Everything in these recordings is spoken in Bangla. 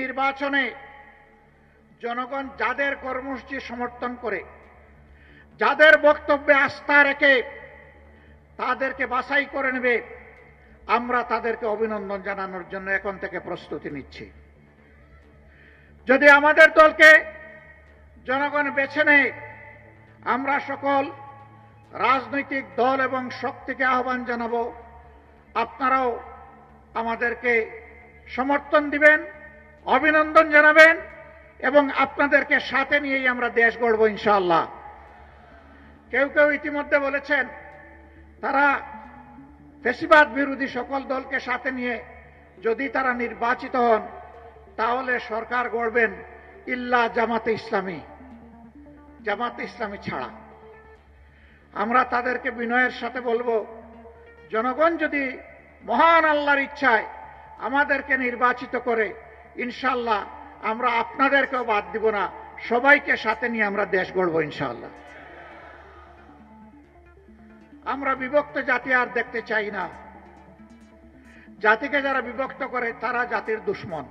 নির্বাচনে জনগণ যাদের কর্মসূচি সমর্থন করে, যাদের বক্তব্যে আস্থা রেখে তাদেরকে বাছাই করে নেবে, আমরা তাদেরকে অভিনন্দন জানানোর জন্য এখন থেকে প্রস্তুতি নিচ্ছি। যদি আমাদের দলকে জনগণ বেছে নেয়, আমরা সকল রাজনৈতিক দল এবং শক্তিকে আহ্বান জানাবো, আপনারাও আমাদেরকে সমর্থন দিবেন, অভিনন্দন জানাবেন এবং আপনাদেরকে সাথে নিয়েই আমরা দেশ গড়ব ইনশাআল্লাহ। কেউ কেউ ইতিমধ্যে বলেছেন তারা ফ্যাসিবাদ বিরোধী সকল দলকে সাথে নিয়ে যদি তারা নির্বাচিত হন তাহলে সরকার গড়বেন ইল্লা জামাতে ইসলামী, জামাতে ইসলামী ছাড়া। আমরা তাদেরকে বিনয়ের সাথে বলবো, জনগণ যদি মহান আল্লাহর ইচ্ছায় আমাদেরকে নির্বাচিত করে, ইনশাআল্লাহ আমরা আপনাদেরকেও বাদ দিব না, সবাইকে সাথে নিয়ে আমরা দেশ গড়ব ইনশাআল্লাহ। আমরা বিভক্ত জাতি আর দেখতে চাই না। জাতিকে যারা বিভক্ত করে তারা জাতির দুশ্মন।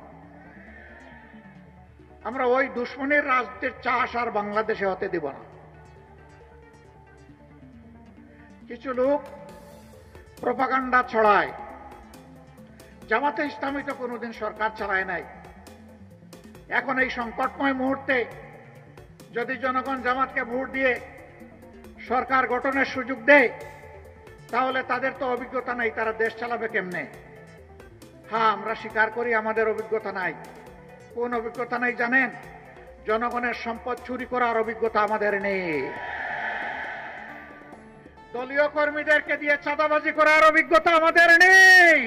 আমরা ওই দুশ্মনের রাজনীতির চাষ আর বাংলাদেশে হতে দিব না। কিছু লোক প্রপাগান্ডা ছড়ায়, জামাতে ইসলামী তো কোনোদিন সরকার চালায় নাই। এখন এই সংকটময় মুহূর্তে যদি জনগণ জামাতকে ভোট দিয়ে সরকার গঠনের সুযোগ দেয় তাহলে তাদের তো অভিজ্ঞতা নাই, তারা দেশ চালাবে কেমনে? হ্যাঁ, আমরা স্বীকার করি আমাদের অভিজ্ঞতা নাই। কোন অভিজ্ঞতা নাই জানেন? জনগণের সম্পদ চুরি করার অভিজ্ঞতা আমাদের নেই। দলীয় কর্মীদেরকে দিয়ে চাঁদাবাজি করার অভিজ্ঞতা আমাদের নেই।